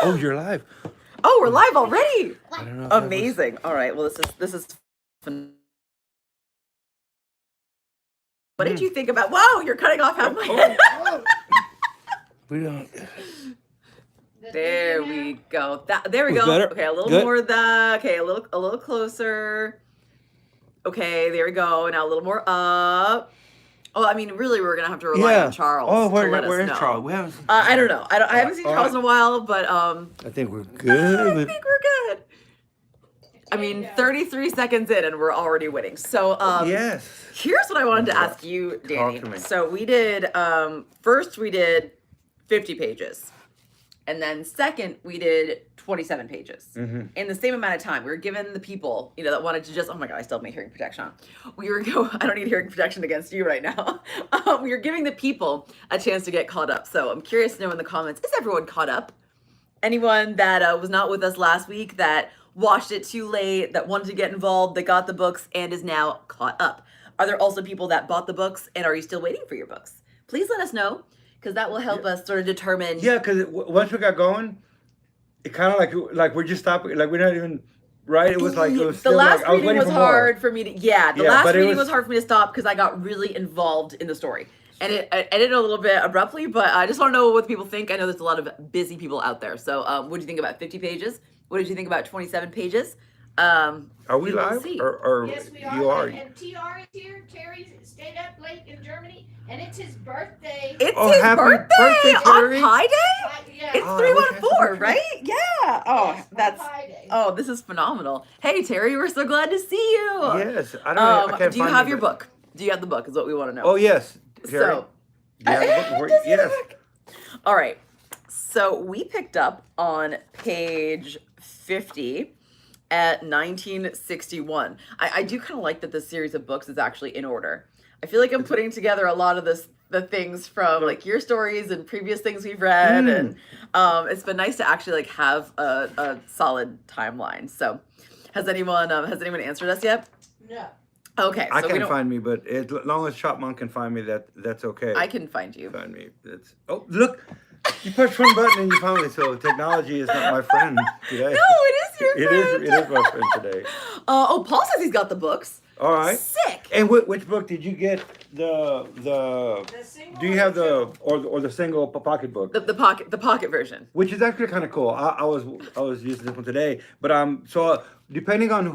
Oh, you're live. Oh, we're live already. I don't know. Amazing. All right. Well, this is fun. What did you think about? Whoa, you're cutting off half my head. We don't. There we go. There we go. Better? Okay, a little Good? more of that. Okay, a little closer. Okay, there we go. Now a little more up. Oh, I mean, really, we're gonna have to rely on Charles. Oh, to where let is us know. Charles? We haven't. I don't know. I haven't seen Charles in a while, but I think we're I good. think we're good. I mean, 33 seconds in, and we're already winning. So, Yes. here's what I wanted to ask you, Danny. Talk to me. So we did first we did 50 pages, and then second we did 27 pages in the same amount of time. We were given the people, that wanted to just. Oh my god, I still have my hearing protection on. I don't need hearing protection against you right now. We were giving the people a chance to get caught up. So I'm curious to know in the comments: is everyone caught up? Anyone that was not with us last week that watched it too late, that wanted to get involved, that got the books and is now caught up? Are there also people that bought the books and are you still waiting for your books? Please let us know, because that will help us sort of determine. Yeah, because once we got going, it kind of like we're just stopping. Like we're not even right. It was like it was the still last like, I was reading waiting was for more. hard for me to. Yeah, the Yeah, last but it reading was was- hard for me to stop because I got really involved in the story. And it ended a little bit abruptly, but I just want to know what people think. I know there's a lot of busy people out there. So what do you think about 50 pages? What did you think about 27 pages? Are we we will live? see. Or Yes, we you are. are? And TR is here. Terry stayed up late in Germany, and it's his birthday. It's Oh, his happy birthday, birthday, on Terry. Pi Day? Yeah. It's Oh, I wish I had some 314, pictures. right? Yeah. Oh, Yes, on that's. Pi Day. Oh, this is phenomenal. Hey, Terry, we're so glad to see you. Yes. I don't know. I can't do you find have it, your but- book? Do you have the book? Is what we want to know. Oh yes. Terry. So, Do you have the book before- Does he have yes. the book? All right. So we picked up on page 50 at 1961. I do kind of like that this series of books is actually in order. I feel like I'm putting together a lot of the things from like your stories and previous things we've read, and it's been nice to actually like have a solid timeline. So, has anyone answered us yet? No. Okay, I so we can't don't. find me, but as long as ShopMom can find me, that's okay. I can find you. Find me. That's look, you push one button and you found me. So technology is not my friend today. No, it is your friend. It is my friend today. Oh, Paul says he's got the books. All right. Sick. And which book did you get? The single do you have the or the single pocket book? The pocket version. Which is actually kind of cool. I was using this one today, but so depending on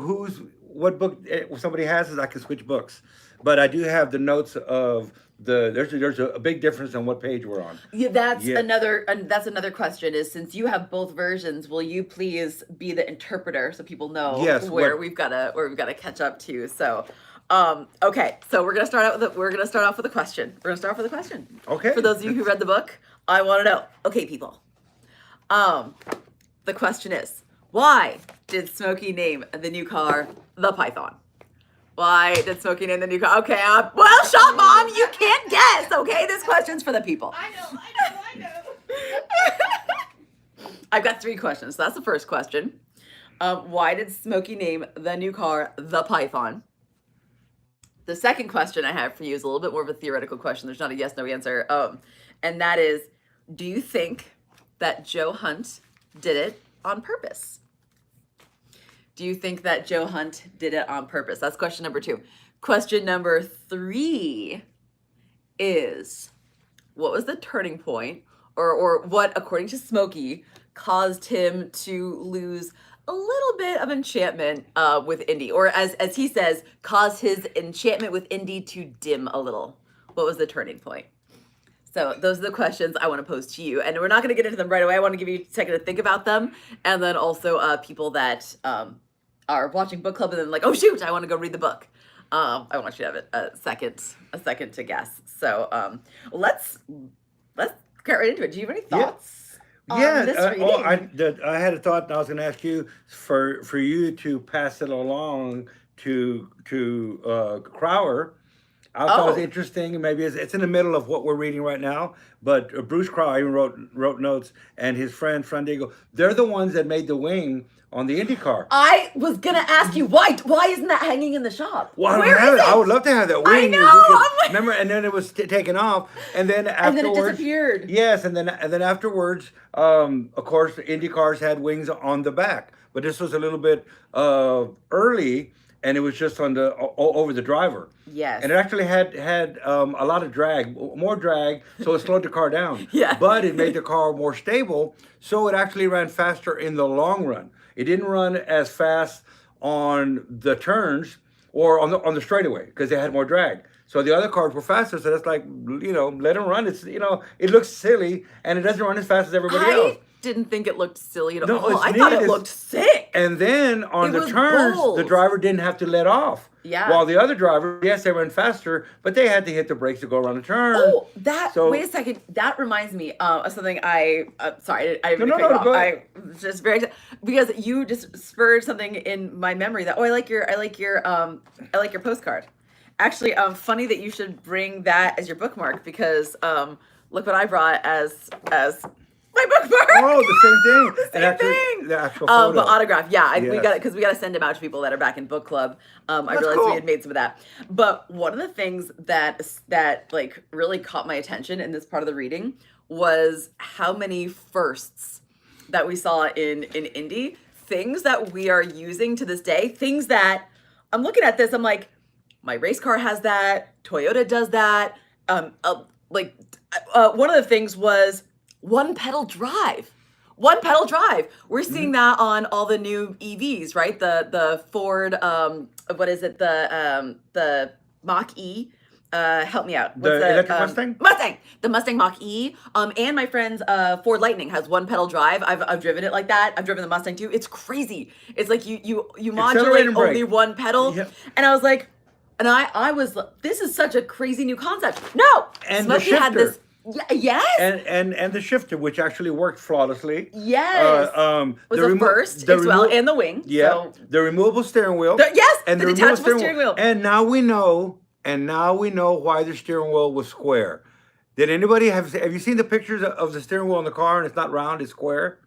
what book somebody has, is I can switch books. But I do have the notes of there's a big difference on what page we're on. Yeah, that's Yeah. another question. Is since you have both versions, will you please be the interpreter so people know Yes, where what- we've gotta catch up to? So, okay, so we're gonna start off with a question. We're gonna start off with a question. Okay. For those of you who read the book, I want to know. Okay, people. The question is, why did Smokey name the new car the Python? Why did Smokey name the new car? Okay, well, ShopMom, you can't guess. Okay, this question's for the people. I know. I've got 3 questions. So that's the first question. Why did Smokey name the new car the Python? The second question I have for you is a little bit more of a theoretical question. There's not a yes/no answer. And that is, do you think that Joe Hunt did it on purpose? Do you think that Joe Hunt did it on purpose? That's question number 2. Question number 3 is, what was the turning point, or what, according to Smokey, caused him to lose a little bit of enchantment with Indy, or as he says, caused his enchantment with Indy to dim a little? What was the turning point? So those are the questions I want to pose to you, and we're not going to get into them right away. I want to give you a second to think about them, and then also people that are watching book club and then like, oh shoot, I want to go read the book. I want you to have a second to guess. So let's get right into it. Do you have any thoughts on this reading? I had a thought, and I was going to ask you for you to pass it along to Crower, I thought it was Oh. interesting. Maybe it's in the middle of what we're reading right now. But Bruce Crow even wrote notes, and his friend Diego. They're the ones that made the wing on the IndyCar. I was gonna ask you why isn't that hanging in the shop? Well, I don't Where have is it. it? I would love to have that wing. I if we know, could- I'm like- remember, and then it was taken off, and then And then it afterwards, disappeared. Yes, and then afterwards, of course, the IndyCars had wings on the back, but this was a little bit early, and it was just on the over the driver. Yes. And it actually had a lot of drag, more drag, so it slowed the car down. Yeah. But it made the car more stable, so it actually ran faster in the long run. It didn't run as fast on the turns or on the straightaway because they had more drag. So the other cars were faster. So that's like, let them run. It's it looks silly and it doesn't run as fast as everybody else. I didn't think it looked silly at No, all. it's I thought neat. it looked sick. And then on It the was turns, bold. the driver didn't have to let off. Yeah. While the other driver, yes, they ran faster, but they had to hit the brakes to go around the turn. Oh, So- wait a second. That reminds me of something sorry, I didn't No, mean to cut you go off. ahead. I was just very excited because you just spurred something in my memory that I like your postcard. Actually, funny that you should bring that as your bookmark because look what I brought as my bookmark. Oh, the same thing. The same thing. The actual photo. But autograph, yeah, we Yes. got it because we got to send them out to people that are back in book club. I That's realized cool. we had made some of that. But one of the things that like really caught my attention in this part of the reading was how many firsts that we saw in Indy, things that we are using to this day, things that I'm looking at this, I'm like, my race car has that, Toyota does that. One of the things was one pedal drive. One pedal drive. We're seeing that on all the new EVs, right? The Ford, what is it? The Mach E. Help me out. The electric Mustang? Mustang. The Mustang Mach E. And my friend's Ford Lightning has one pedal drive. I've driven it like that. I've driven the Mustang too. It's crazy. It's like you modulate and brake. only one pedal. Yep. And I was like, and I was like, this is such a crazy new concept. No, And the Smokey had shifter. this. Yes. And the shifter, which actually worked flawlessly. Yes. Was the a first as well, and the wing. Yeah. So, The removable steering wheel. yes, and the removable detachable steering wheel. And now we know why the steering wheel was square. Did anybody have you seen the pictures of the steering wheel in the car and it's not round, it's square?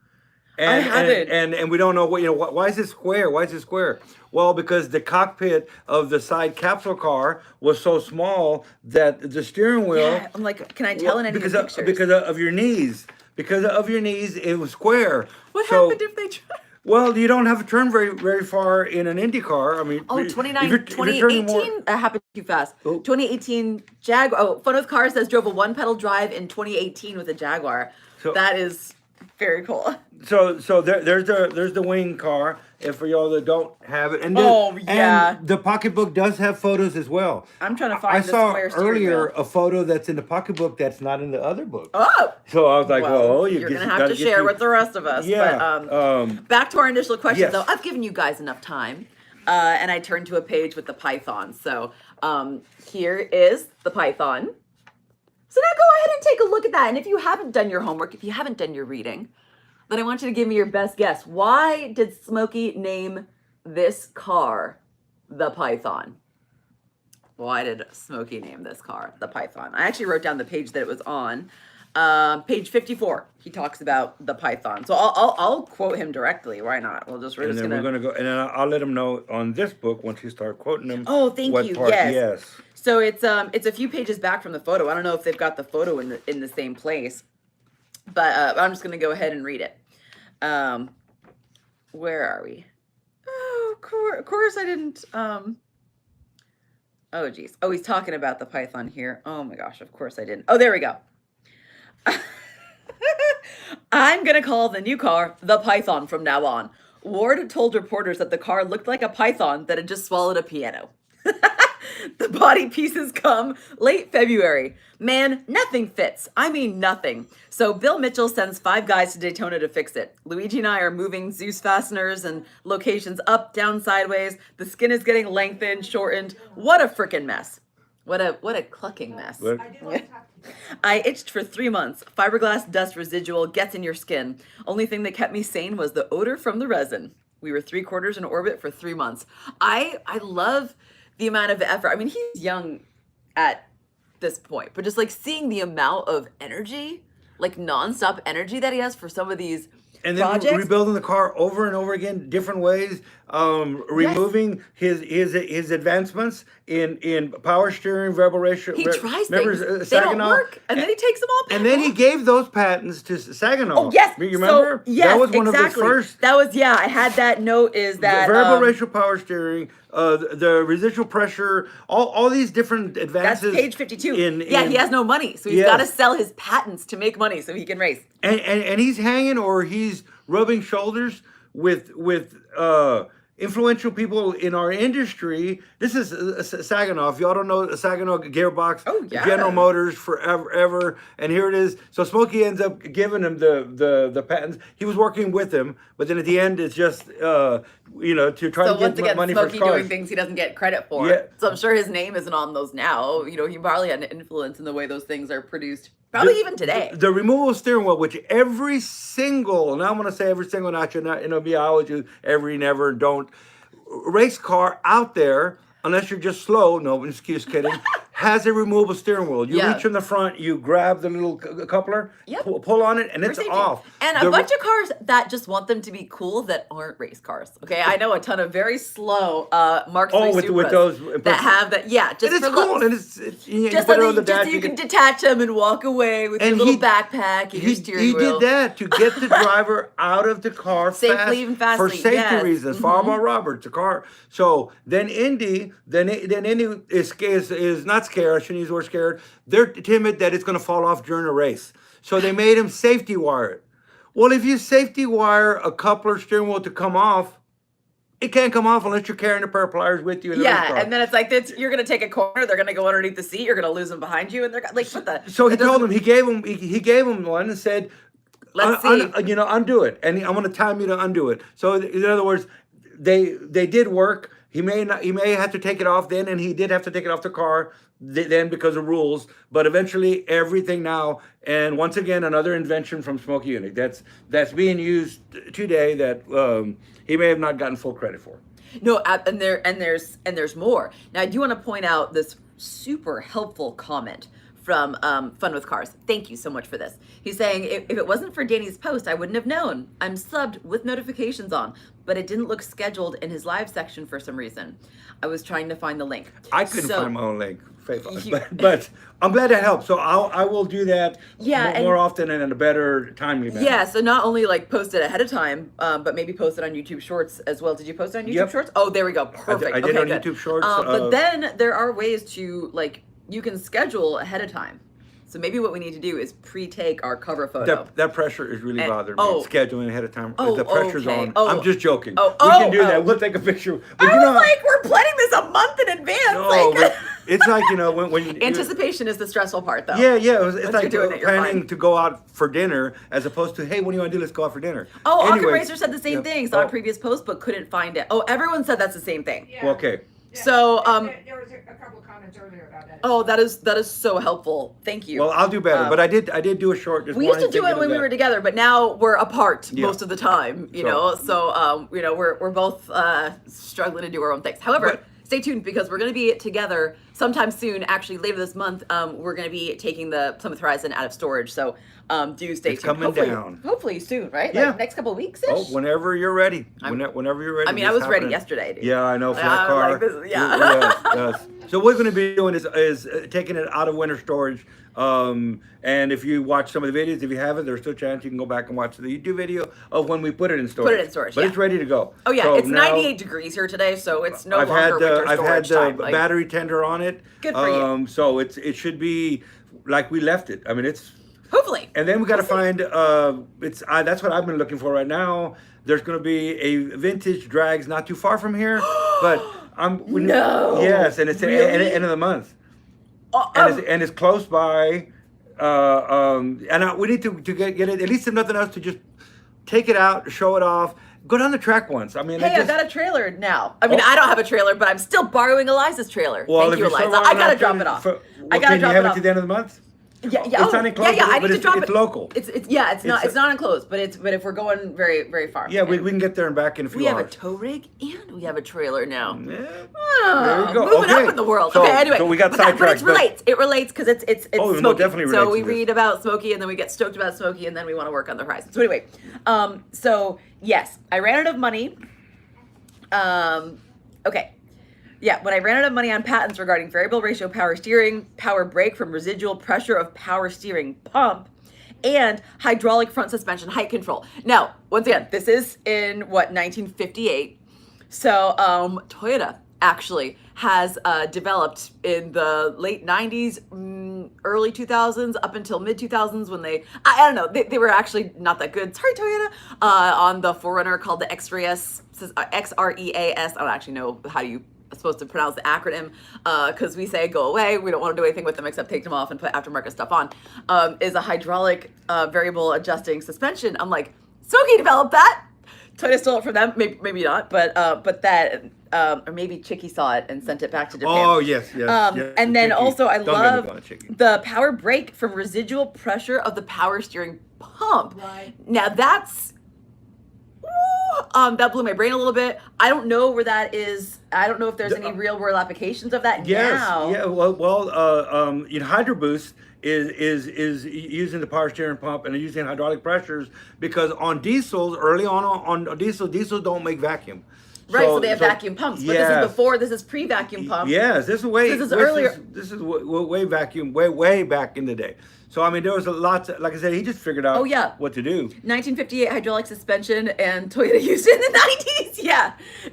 And, I haven't. And we don't know why is it square? Why is it square? Well, because the cockpit of the side capsule car was so small that the steering wheel. Yeah, I'm like, can I tell in any because pictures? because of your knees. Because of your knees, it was square. what So- happened if they tried? Well, you don't have to turn very far in an Indy car. I mean, Oh, if you're turning more- 2018, that happened too fast. Oh. 2018 Jaguar. Oh, Fun with Cars says drove a one pedal drive in 2018 with a Jaguar. So- that is very cool. So there's the wing car. If for y'all that don't have it, and yeah. and the pocketbook does have photos as well. I'm trying to find I the saw square steering earlier wheel. a photo that's in the pocketbook that's not in the other book. Oh, So I was like, well, you you're get- gonna have gotta to get share you- with the rest of us. Yeah. But, back to our initial questions, Yes. though. I've given you guys enough time, and I turned to a page with the Python. So here is the Python. So now go ahead and take a look at that. And if you haven't done your homework, if you haven't done your reading, then I want you to give me your best guess. Why did Smokey name this car the Python? Why did Smokey name this car the Python? I actually wrote down the page that it was on. Page 54. He talks about the Python. So I'll quote him directly. Why not? We're just And then gonna. we're gonna go, and then I'll let them know on this book once you start quoting them. Oh, thank what you. part- Yes. Yes. So it's a few pages back from the photo. I don't know if they've got the photo in the same place, but I'm just gonna go ahead and read it. Where are we? Oh, of course I didn't. Oh geez. Oh, he's talking about the Python here. Oh my gosh. Of course I didn't. Oh, there we go. I'm gonna call the new car the Python from now on. Ward told reporters that the car looked like a python that had just swallowed a piano. The body pieces come late February. Man, nothing fits. I mean, nothing. So Bill Mitchell sends 5 guys to Daytona to fix it. Luigi and I are moving Zeus fasteners and locations up, down, sideways. The skin is getting lengthened, shortened. What a freaking mess. What a clucking mess. But- I itched for 3 months. Fiberglass dust residual gets in your skin. Only thing that kept me sane was the odor from the resin. We were 3/4 in orbit for 3 months. I love the amount of effort. I mean, he's young at this point, but just like seeing the amount of energy, like nonstop energy that he has for some of these and then projects. rebuilding the car over and over again, different ways, removing his advancements in power steering, variable ratio. He tries remember, things, they don't Saginaw? work, and then he takes them all back. And then he gave those patents to Saginaw. Oh yes, you remember? So, yes, that was one exactly. of the first. That was I had that note. Is that variable ratio power steering, the residual pressure, all these different that's advances. page 52. He has no money, so he's Yes. got to sell his patents to make money so he can race. And he's hanging or he's rubbing shoulders with influential people in our industry. This is Saginaw. If y'all don't know, Saginaw Gearbox, Oh, yeah. General Motors forever. And here it is. So Smokey ends up giving him the patents. He was working with him, but then at the end, it's just to try So to once get again, money for Smokey his cars. doing things he doesn't get credit for. Yeah. So I'm sure his name isn't on those now. He probably had an influence in the way those things are produced. Probably even today. The removable steering wheel, which every single, and I want to say every single, not be I always use every, never, don't, race car out there, unless you're just slow, no, excuse kidding, has a removable steering wheel. You Yeah. reach in the front, you grab the little coupler, Yep. pull on it, and For it's safety. off. And a bunch of cars that just want them to be cool that aren't race cars. Okay, I know a ton of very slow Mark III with Supras those that have that. Yeah, just and it's for cool, looks. and it's you Just put so it on the that dash. you can detach them and walk away with your And little he- backpack and your steering He wheel. did that to get the driver out of the car Safely and fastly, for safety yes. reasons. Fireball Roberts, the car. So then Indy, then Indy is not scared. I shouldn't use the word scared. They're timid that it's going to fall off during a race. So they made him safety wire it. Well, if you safety wire a coupler steering wheel to come off, it can't come off unless you're carrying a pair of pliers with you in the race car. Yeah, and then it's like you're gonna take a corner. They're gonna go underneath the seat. You're gonna lose them behind you, and they're like, what the? So he it told doesn't- him, he gave him one and said, Let's see. undo it. And I'm going to time you to undo it. So in other words, they did work. He may have to take it off then, and he did have to take it off the car then because of rules. But eventually, everything now, and once again, another invention from Smokey Yunick that's being used today that he may have not gotten full credit for. No, and there's more. Now I do want to point out this super helpful comment from Fun with Cars. Thank you so much for this. He's saying, if it wasn't for Danny's post, I wouldn't have known. I'm subbed with notifications on, but it didn't look scheduled in his live section for some reason. I was trying to find the link. I couldn't So- find my own link, but I'm glad that helped. So I will do that more often and in a better timely manner. Yeah, so not only like post it ahead of time, but maybe post it on YouTube Shorts as well. Did you post it on YouTube Yep. Shorts? Oh, there we go. Perfect. I did okay, on good. YouTube Shorts, But then there are ways to you can schedule ahead of time. So maybe what we need to do is pre-take our cover photo. That pressure is really bothering me. oh. Scheduling ahead of time. Oh, The pressure's okay. on. Oh. I'm just joking. Oh, We can do oh, that. oh. We'll take a picture. But I you know, was like, we're planning this a month in advance. no, like, but it's like, when anticipation is the stressful part, though. Yeah. It's Once like you're doing it, you're planning fine. to go out for dinner as opposed to, hey, what do you want to do? Let's go out for dinner. Oh, Rocket Anyways, Racer said the same yeah. thing. Saw Oh, a previous post, but couldn't find it. Oh, everyone said that's the same thing. Yeah. well, okay. Yeah. So, there was a couple of comments earlier about that. Oh, that is so helpful. Thank you. Well, I'll do better. But I did do a short. Just we used to wanting do it get when we that. were together, but now we're apart Yeah. most of the time. You know, so we're both struggling to do our own things. However, But- stay tuned because we're going to be together sometime soon. Actually, later this month, we're going to be taking the Plymouth Horizon out of storage. So do stay It's tuned. coming down. Hopefully soon, right? Yeah. Like next couple of weeks. Oh, whenever you're ready. I'm- Whenever you're ready. I mean, I it's was ready happening. yesterday, dude. Yeah, I know for Like, that I'm car. like, this is- yeah. Yes. So what we're going to be doing is taking it out of winter storage. And if you watch some of the videos, if you haven't, there's still a chance you can go back and watch the YouTube video of when we put it in storage. Put it in storage, But yeah. it's ready to go. Oh yeah, So it's now 98 degrees here today, so it's no I've longer had winter I've had storage the time. Like, battery tender on it. Good for you. So it should be like we left it. I mean, it's. hopefully. And then we got to find. That's what I've been looking for right now. There's going to be a vintage drags not too far from here, but No. Yes, and it's Really? at the end of the month, and it's close by. We need to get it at least if nothing else to just take it out, show it off, go down the track once. I mean, Hey, I got a trailer now. I mean, Oh. I don't have a trailer, but I'm still borrowing Eliza's trailer. Thank you, if you're Eliza. still I gotta running drop after- it off. for- I gotta can drop you have it it off. to the end of the month? Yeah, It's not enclosed, I but need to drop it's it. local. It's not enclosed, but if we're going very, very far. Yeah, we And can get there and back in a few we have a hours. tow rig and we have a trailer now. Yeah. Ah, There you go. Moving Okay. up in the world. So- okay, anyway. so we got but that- but sidetracked, but- It relates because it's Oh, no, Smokey. definitely So relates we to this. read about Smokey and then we get stoked about Smokey and then we want to work on the horizon. So anyway, so yes, I ran out of money. Okay. Yeah, when I ran out of money on patents regarding variable ratio power steering, power brake from residual pressure of power steering pump, and hydraulic front suspension height control. Now, once again, this is in 1958. So Toyota actually has developed in the late 90s, early 2000s, up until mid 2000s when I don't know, they were actually not that good. Sorry, Toyota. On the 4Runner called the XREAS, XREAS. I don't actually know how you supposed to pronounce the acronym because we say go away, we don't want to do anything with them except take them off and put aftermarket stuff on, is a hydraulic variable adjusting suspension. I'm like, Smokey developed that. Toyota stole it from them, maybe not, but that or maybe Chicky saw it and sent it back to Japan. Oh yes. And then Chicky. also I Don't get me love going, Chicky. the power brake from residual pressure of the power steering pump. Right. Now that's that blew my brain a little bit. I don't know where that is. I don't know if there's any real world applications of that Yes. now. Yeah. Hydro Boost is using the power steering pump and using hydraulic pressures because on diesels early on diesels don't make vacuum. Right, so they have vacuum pumps, but this is pre-vacuum pump. Yes, this is way. This is earlier. This is way vacuum, way back in the day. So I mean, there was a lot. Like I said, he just figured out. Oh, yeah. What to do. 1958 hydraulic suspension, and Toyota used it in the 90s.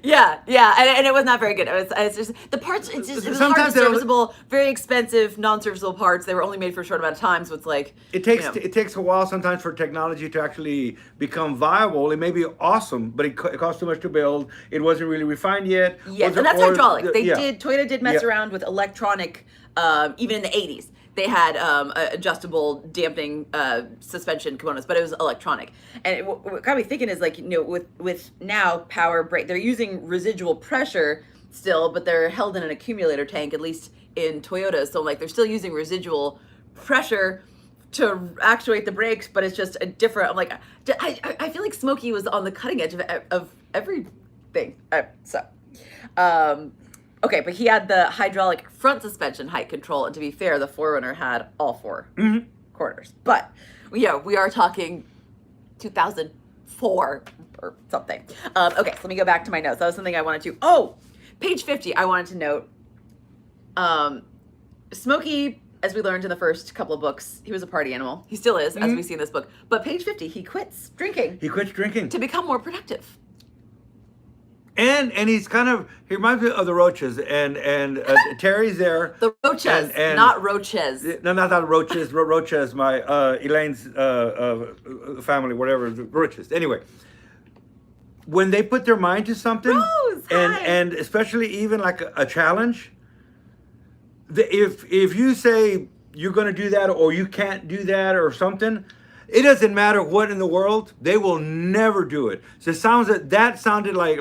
Yeah, and it was not very good. It's just the parts. It was hard Sometimes to they're- serviceable, very expensive, non-serviceable parts. They were only made for a short amount of time, so it's like It takes you know. it takes a while sometimes for technology to actually become viable. It may be awesome, but it costs too much to build. It wasn't really refined yet. Yes, and that's hydraulic. Yeah. Toyota did mess Yeah. around with electronic, even in the 80s. They had adjustable damping suspension components, but it was electronic. And what got me thinking is like, with now power brake, they're using residual pressure still, but they're held in an accumulator tank, at least in Toyota. So like they're still using residual pressure to actuate the brakes, but it's just a different. I'm like, I feel like Smokey was on the cutting edge of everything. Okay, but he had the hydraulic front suspension height control, and to be fair, the 4Runner had all 4 quarters. But we are talking 2004 or something. Okay, so let me go back to my notes. That was something I wanted to. Oh, page 50. I wanted to note. Smokey, as we learned in the first couple of books, he was a party animal. He still is, as we see in this book. But page 50, he quits drinking He quits drinking. to become more productive. And he's kind of, he reminds me of the Roaches, and Terry's there. The Roaches, and- not Roaches. No, not Roaches. Roaches, my Elaine's family, whatever, the Roaches. Anyway, when they put their mind to something, Rose, hi. and especially even like a challenge, if you say you're going to do that or you can't do that or something, it doesn't matter what in the world, they will never do it. So it sounds that sounded like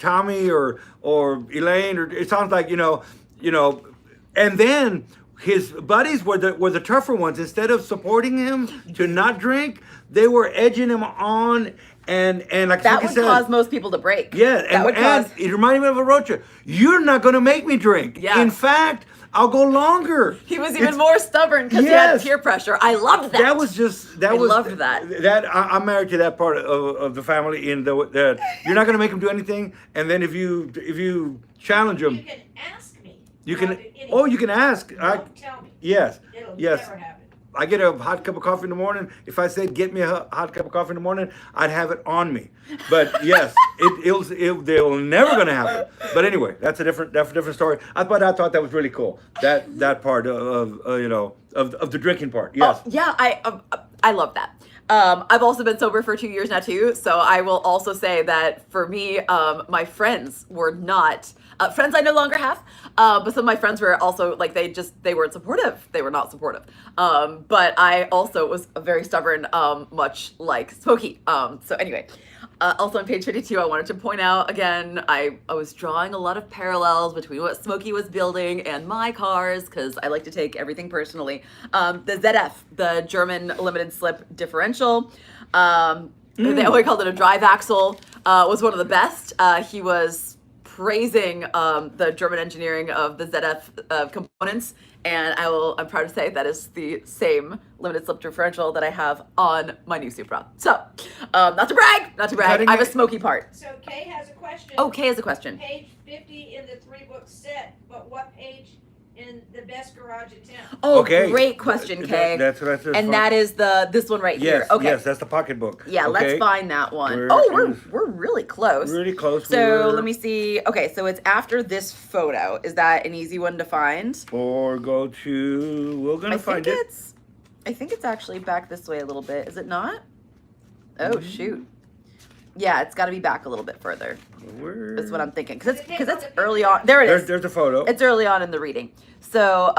Tommy or Elaine, or it sounds like and then his buddies were the tougher ones. Instead of supporting him to not drink, they were edging him on, and like That Smokey would said, cause most people to break. yeah, that would and cause. it reminded me of a Rocha. You're not going to make me drink. Yeah. In fact, I'll go longer. He was even It's- more stubborn because he had Yes. peer pressure. I loved that. That was just that I was loved that. I'm married to that part of the family in that you're not going to make him do anything, and then if you challenge You him, can ask me. you I'll can. do anything. Oh, you can ask. Don't tell me. Yes. It'll Yes. never happen. I get a hot cup of coffee in the morning. If I said get me a hot cup of coffee in the morning, I'd have it on me. But yes, they'll never going to happen. But anyway, that's a different story. I thought that was really cool. That part of the drinking part. Yes. Oh, yeah, I love that. I've also been sober for 2 years now too, so I will also say that for me, my friends were not Friends I no longer have, but some of my friends were also like they weren't supportive. They were not supportive. But I also was very stubborn, much like Smokey. So anyway, also on page 52, I wanted to point out again, I was drawing a lot of parallels between what Smokey was building and my cars because I like to take everything personally. The ZF, the German limited slip differential. They always called it a drive axle, was one of the best. He was praising the German engineering of the ZF components, and I'm proud to say that is the same limited slip differential that I have on my new Supra. So, not to brag, I have a Smokey part. So Kay has a question. Oh, Kay has a question. Page 50 in the 3-book set, but what page in the best garage in town? Oh, Okay. great question, Kay. That's and that is this one right yes, here. Okay. Yes, that's the pocketbook. Yeah, okay. let's find that one. We're We're really close. Really close. So let me see. Okay, so it's after this photo. Is that an easy one to find? Or go to. We're gonna find it. I think it's actually back this way a little bit. Is it not? Oh shoot. Yeah, it's got to be back a little bit further. That's what I'm thinking. Because it's early on. There it is. There's the photo. It's early on in the reading. So,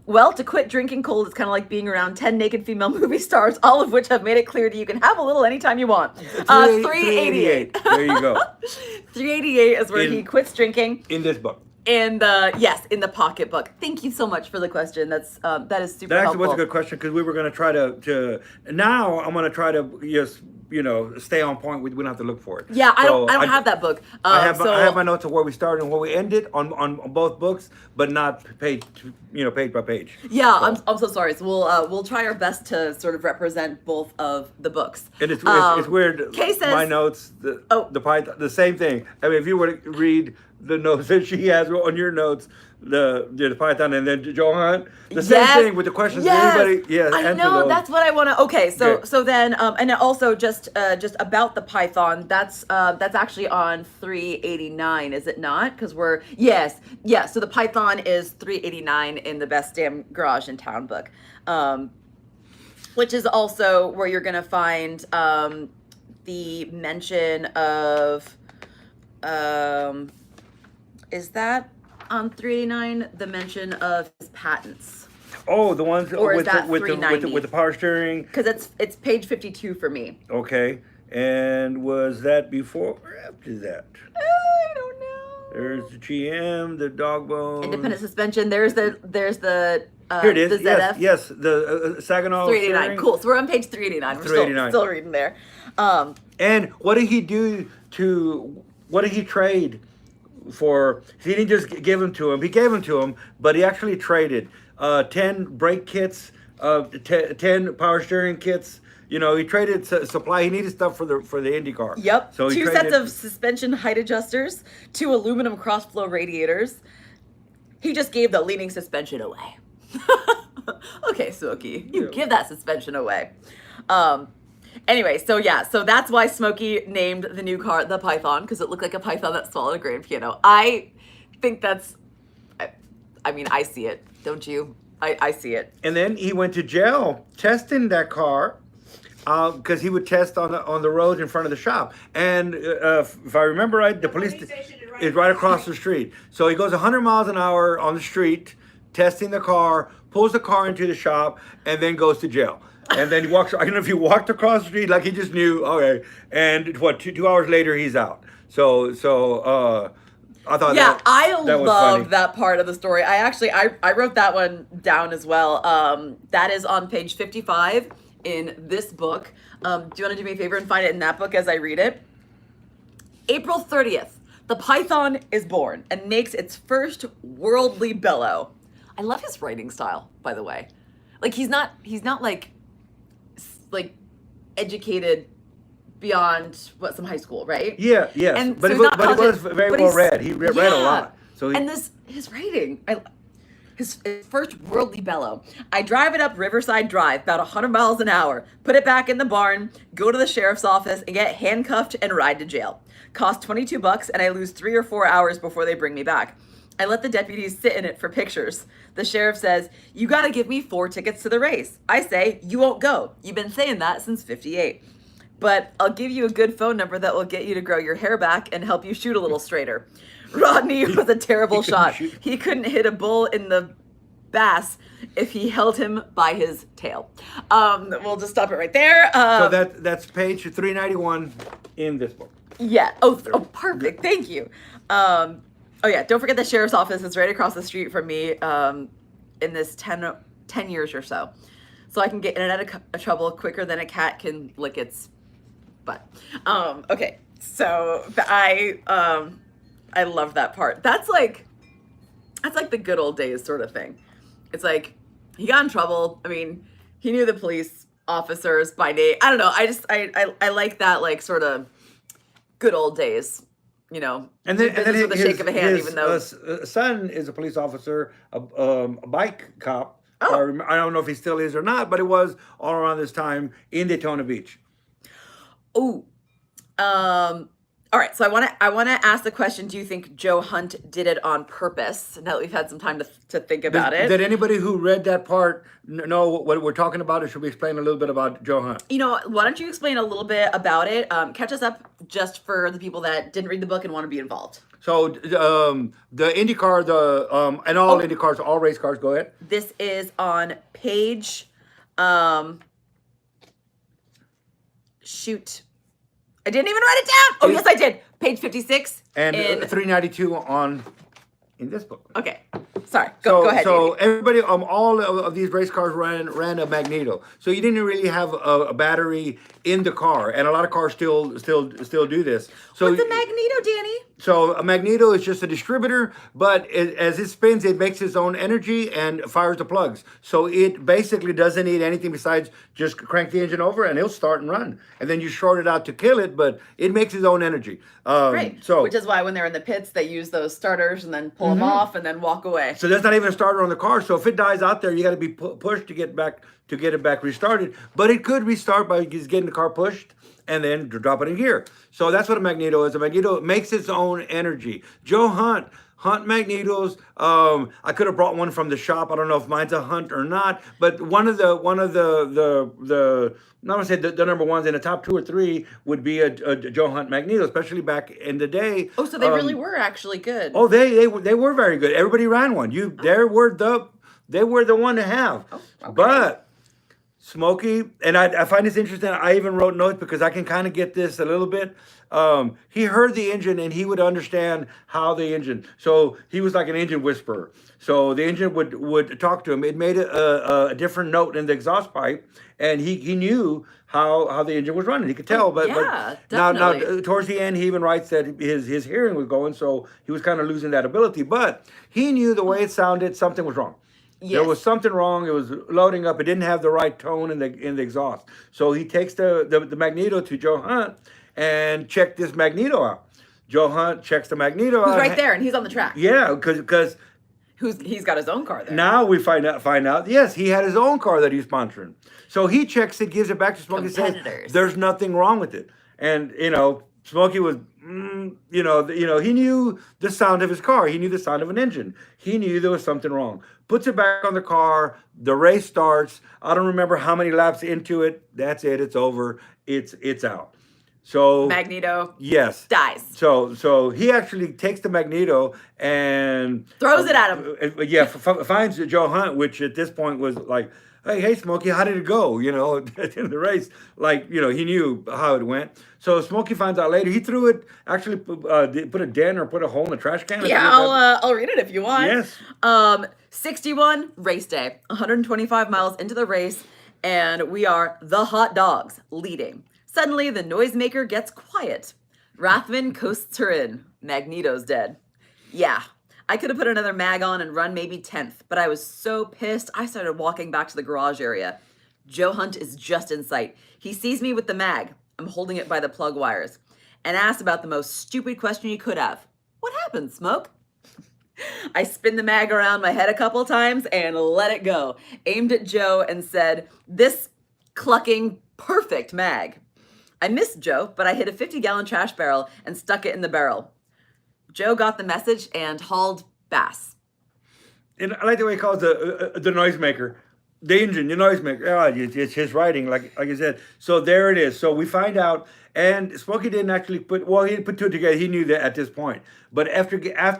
well, to quit drinking cold is kind of like being around 10 naked female movie stars, all of which have made it clear to you can have a little anytime you want. 388. There you go. 388 is where he quits drinking. In this book. In the pocketbook. Thank you so much for the question. That is super helpful. That actually was a good question because we were going to try to. Now I'm going to try to just stay on point. We don't have to look for it. Yeah, I don't have that book. I have my notes of where we started and where we ended on both books, but not page by page. Yeah, so. I'm so sorry. So we'll try our best to sort of represent both of the books. And it's weird. Kay says, my notes the Python, the same thing. I mean, if you were to read the notes that she has on your notes, the Python and then Johan, the same thing with the questions. Yes. Anybody, I know those. That's what I want to. Okay, so then and also just about the Python. That's actually on 389, is it not? Because So the Python is 389 in the Best Damn Garage in Town book, which is also where you're gonna find the mention of. Is that on 389 the mention of his patents? Oh, the ones or with the power steering. Because it's page 52 for me. Okay, and was that before or after that? I don't know. There's the GM, the dog bone. Independent suspension. There's the here it is. The ZF. Yes, the Saginaw 389. steering. Cool. So we're on page 389. We're still reading there. And what did he do to? What did he trade for? He didn't just give them to him. He gave them to him, but he actually traded 10 brake kits, 10 power steering kits. He traded supply. He needed stuff for the IndyCar. Yep. So two sets of suspension height adjusters, 2 aluminum cross flow radiators. He just gave the leaning suspension away. Okay, Smokey, you give that suspension away. Anyway, so that's why Smokey named the new car the Python, because it looked like a python that swallowed a grand piano. I think that's, I mean, I see it. Don't you? I see it. And then he went to jail testing that car because he would test on the roads in front of the shop. And if I remember right, the police is right across the street. So he goes 100 miles an hour on the street, testing the car, pulls the car into the shop, and then goes to jail. And then he walks. I don't know if he walked across the street like he just knew. Okay, and two hours later he's out. So I thought I love that part of the story. I wrote that one down as well. That is on page 55 in this book. Do you want to do me a favor and find it in that book as I read it? April 30th, the Python is born and makes its first worldly bellow. I love his writing style, by the way. Like he's not like educated beyond some high school, right? Yeah, yes. And but so he was very well read. He read a lot. So his writing, his first worldly bellow. I drive it up Riverside Drive, about 100 miles an hour, put it back in the barn, go to the sheriff's office, and get handcuffed and ride to jail. Cost $22, and I lose 3 or 4 hours before they bring me back. I let the deputies sit in it for pictures. The sheriff says, "You gotta give me 4 tickets to the race." I say, "You won't go. You've been saying that since 58. But I'll give you a good phone number that will get you to grow your hair back and help you shoot a little straighter." Rodney was a terrible couldn't shot. shoot. He couldn't hit a bull in the bass if he held him by his tail. We'll just stop it right there. So that's page 391 in this book. Yeah. Oh, perfect. Thank you. Oh yeah. Don't forget the sheriff's office is right across the street from me. In this 10 years or so, I can get in and out of trouble quicker than a cat can lick its butt. Okay. So I love that part. That's like the good old days sort of thing. It's like he got in trouble. I mean, he knew the police officers by name. I don't know. I like that, like, sort of good old days, you know. And then with a shake of a hand, his, even though son is a police officer, a bike cop. Oh. I don't know if he still is or not, but it was all around this time in Daytona Beach. Oh, all right. So I want to ask the question: do you think Joe Hunt did it on purpose? Now that we've had some time to think about it. Did anybody who read that part know what we're talking about, or should we explain a little bit about Joe Hunt? You know, why don't you explain a little bit about it? Catch us up just for the people that didn't read the book and want to be involved. So the IndyCar, and all IndyCars, all race cars. Go ahead. This is on page. Shoot. I didn't even write it down. Oh, yes, I did. Page 56. And 392 in this book. Okay. Sorry. Go ahead. So Andy. everybody, all of these race cars ran a magneto. So you didn't really have a battery in the car, and a lot of cars still do this. So What's a magneto, Danny? So a magneto is just a distributor, but as it spins, it makes its own energy and fires the plugs. So it basically doesn't need anything besides just crank the engine over and it'll start and run. And then you short it out to kill it, but it makes its own energy. Right. So which is why when they're in the pits, they use those starters and then pull them off and then walk away. So there's not even a starter on the car. So if it dies out there, you got to be pushed to get it back restarted. But it could restart by just getting the car pushed and then drop it in gear. So that's what a magneto is. A magneto makes its own energy. Joe Hunt magnetos. I could have brought one from the shop. I don't know if mine's a Hunt or not. But one of the not gonna say the number ones in the top 2 or 3 would be a Joe Hunt magneto, especially back in the day. Oh, so they really were actually good. Oh, they were very good. Everybody ran one. They were the one to have. Oh, okay. But Smokey, and I find this interesting. I even wrote notes because I can kind of get this a little bit. He heard the engine and he would understand how the engine. So he was like an engine whisperer. So the engine would talk to him. It made a different note in the exhaust pipe, and he knew how the engine was running. He could tell. But now towards the end, he even writes that his hearing was going, so he was kind of losing that ability. But he knew the way it sounded, something was wrong. Yes. There was something wrong. It was loading up. It didn't have the right tone in the exhaust. So he takes the magneto to Joe Hunt and checked this magneto out. Joe Hunt checks the magneto out. Who's right there, and he's on the track. Yeah, because he's got his own car there. Now we find out. Yes, he had his own car that he's sponsoring. So he checks it, gives it back to Smokey, says there's nothing wrong with it. And Smokey was, he knew the sound of his car. He knew the sound of an engine. He knew there was something wrong. Puts it back on the car. The race starts. I don't remember how many laps into it. That's it. It's over. It's out. So Magneto. Yes. Dies. So he actually takes the magneto and throws it at him. Finds Joe Hunt, which at this point was like, hey, Smokey, how did it go? At the end of the race, he knew how it went. So Smokey finds out later. He threw it, actually put a dent or put a hole in the trash can. Yeah, I'll read it if you want. Yes. 61 race day, 125 miles into the race, and we are the hot dogs leading. Suddenly, the noisemaker gets quiet. Rathman coasts her in. Magneto's dead. Yeah. I could have put another mag on and run maybe 10th, but I was so pissed, I started walking back to the garage area. Joe Hunt is just in sight. He sees me with the mag. I'm holding it by the plug wires. And asks about the most stupid question you could have. What happened, Smoke? I spin the mag around my head a couple times and let it go. Aimed at Joe and said, this clucking perfect mag. I missed Joe, but I hit a 50-gallon trash barrel and stuck it in the barrel. Joe got the message and hauled bass. And I like the way he calls the noisemaker, the engine, the noisemaker. Oh, it's his writing, like I said. So there it is. So we find out, And Smokey didn't actually put. Well, he didn't put two together. He knew that at this point. But after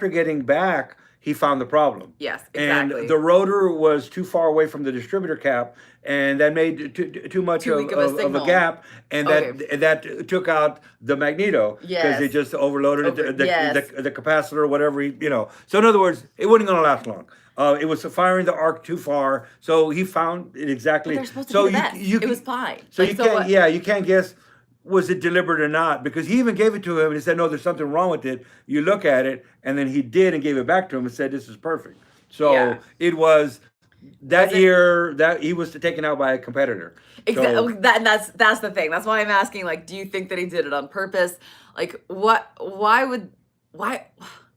getting back, he found the problem. Yes, exactly. And the rotor was too far away from the distributor cap, and that made too much Too of, weak of a of a signal. gap, and Okay. that took out the magneto because Yes. it just overloaded Yes. the capacitor, whatever. So in other words, it wasn't going to last long. It was firing the arc too far, so he found it exactly. But they're supposed to so be the best. It was fine. So Like, you so can't, what? yeah, you can't guess was it deliberate or not, because he even gave it to him and he said, no, there's something wrong with it. You look at it, and then he did and gave it back to him and said, this is perfect. So Yeah. it was that Was it- year that he was taken out by a competitor. Exactly. So, And that's the thing. That's why I'm asking. Like, do you think that he did it on purpose? Like, what? Why?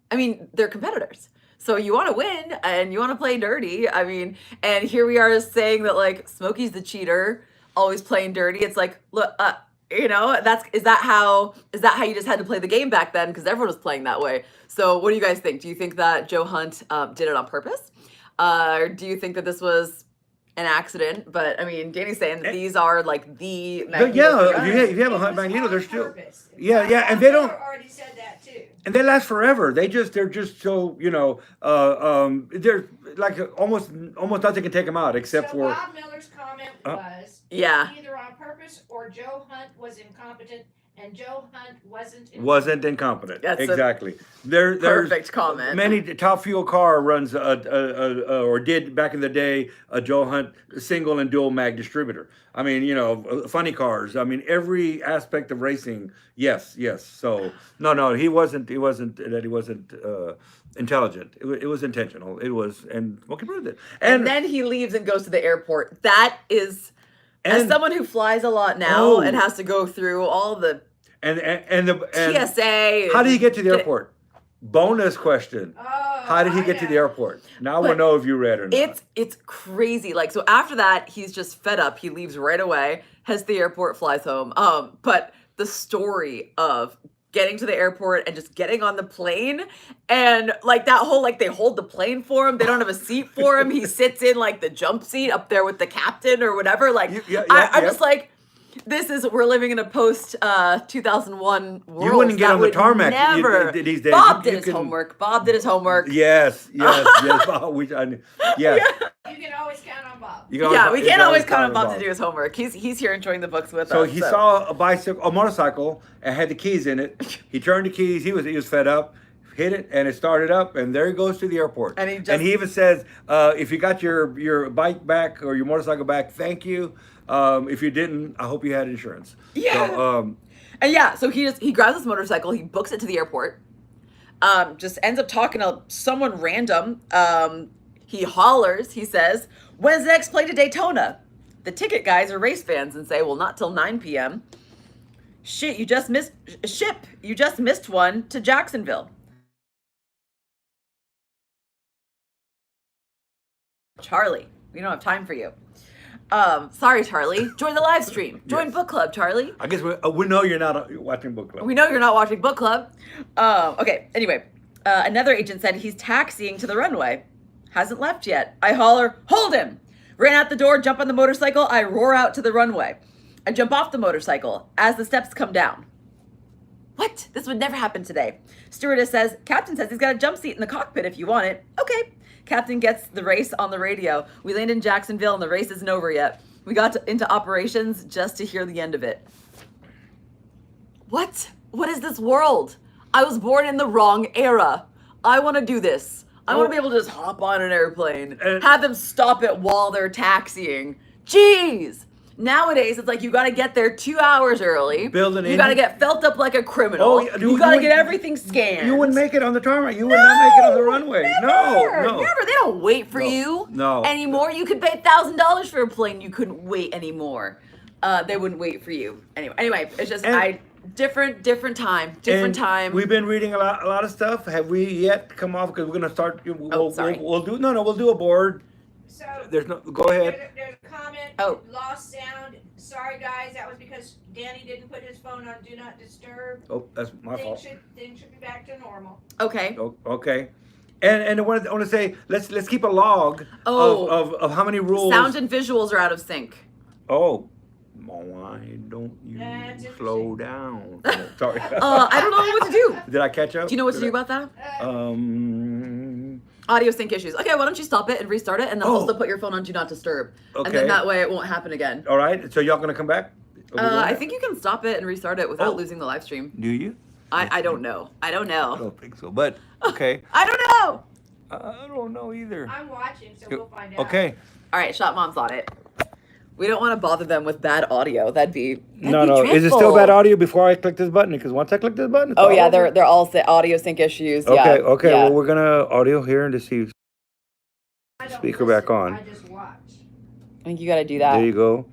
I mean, they're competitors. So you want to win and you want to play dirty. I mean, and here we are saying that like Smokey's the cheater, always playing dirty. It's like, look, is that how you just had to play the game back then? Because everyone was playing that way. So what do you guys think? Do you think that Joe Hunt did it on purpose? Or do you think that this was an accident? But I mean, Danny's saying that these are like the but Magneto yeah, guns. if you have a It Hunt was Magneto, on they're still, purpose. yeah, and Bob they don't, Miller already said that too. and they last forever. They're just so they're like almost nothing can take them out except So for. Bob Miller's comment was Yeah. either on purpose or Joe Hunt was incompetent and Joe Hunt wasn't Wasn't incompetent. That's a exactly. There's perfect comment. Many top fuel car runs or did back in the day a Joe Hunt single and dual mag distributor. I mean, funny cars. I mean, every aspect of racing. Yes. So no, he wasn't intelligent. It was intentional. It was, and Smokey proved it. And then he leaves and goes to the airport. That is, as And- someone who flies a lot now Oh. and has to go through all the and TSA. how did he get to the airport? Bonus question. Oh, How did he I get to the know. airport? Now we'll But know if you read or not. It's crazy. Like, so after that, he's just fed up. He leaves right away, heads to the airport, flies home. But the story of getting to the airport and just getting on the plane and like that whole, like they hold the plane for him. They don't have a seat for him. He sits in like the jump seat up there with the captain or whatever. Like, I'm just like, we're living in a post 2001 world. You wouldn't get that on the would tarmac Never. these days. Bob You did his can- homework. Bob did his homework. Yes. Bob, yes. You can always count on Bob. You can Yeah, we you can't can always count on Bob to do his homework. He's here enjoying the books with So us. he saw a motorcycle and had the keys in it. He turned the keys. He was fed up. Hit it and it started up, and there he goes to the airport. And he even says, "If you got your bike back or your motorcycle back, thank you. If you didn't, I hope you had insurance." Yeah. So, And yeah, so he grabs his motorcycle, he books it to the airport, just ends up talking to someone random. He hollers, he says, "When's the next play to Daytona?" The ticket guys are race fans and say, "Well, not till 9 p.m. Shit, you just missed one to Jacksonville. Charlie, we don't have time for you. Sorry, Charlie. Join the live stream. Join Yes. book club, Charlie. I guess we know you're not watching book club. We know you're not watching book club. Okay, anyway. Another agent said he's taxiing to the runway. Hasn't left yet. I holler, "Hold him!" Ran out the door, jump on the motorcycle. I roar out to the runway. I jump off the motorcycle as the steps come down. What? This would never happen today. Stewardess says, "Captain says he's got a jump seat in the cockpit if you want it." Okay. Captain gets the race on the radio. We land in Jacksonville and the race isn't over yet. We got into operations just to hear the end of it. What? What is this world? I was born in the wrong era. I want to do this. I want to be able to just hop on an airplane, have them stop it while they're taxiing. Jeez. Nowadays, it's like you got to get there 2 hours early. You got to get felt up like a criminal. Oh, yeah, you got to get everything scanned. You wouldn't make it on the tarmac. You would not make it on the runway. No. Never. They don't wait for you anymore. You could pay $1,000 for a plane. You couldn't wait anymore. They wouldn't wait for you. Anyway, it's just different time. We've been reading a lot of stuff. Have we yet come off? Because we're gonna start. Sorry. We'll do a board. So There's no. Go ahead. there's a comment. Oh. Lost sound. Sorry guys, that was because Danny didn't put his phone on Do Not Disturb. Oh, that's my fault. Things should be back to normal. Okay. Oh, okay. And I want to say let's keep a log of how many rules. Sound and visuals are out of sync. Oh. Why don't you That's slow down? Sorry. I don't know what to do. Did I catch up? Do you know what to do about that? Audio sync issues. Okay, why don't you stop it and restart it, and then also put your phone on Do Not Disturb, and then Okay. that way it won't happen again. All right. So y'all gonna come back? Are we doing I that? think you can stop it and restart it without losing the live stream. Do you? I don't know. I don't I know. don't think so. But okay. I don't know. I don't know either. I'm watching, so we'll find out. Okay. All right, ShopMom's on it. We don't want to bother them with bad audio. That'd be No. Is it still dreadful. bad audio before I click this button? Because once I click this button, it's Oh all yeah, over. they're all audio sync issues. Okay. Yeah. Okay. Yeah. Well, we're gonna audio here and to see. I don't Speaker back listen, on. I just watch. I think you got to do that. There you go.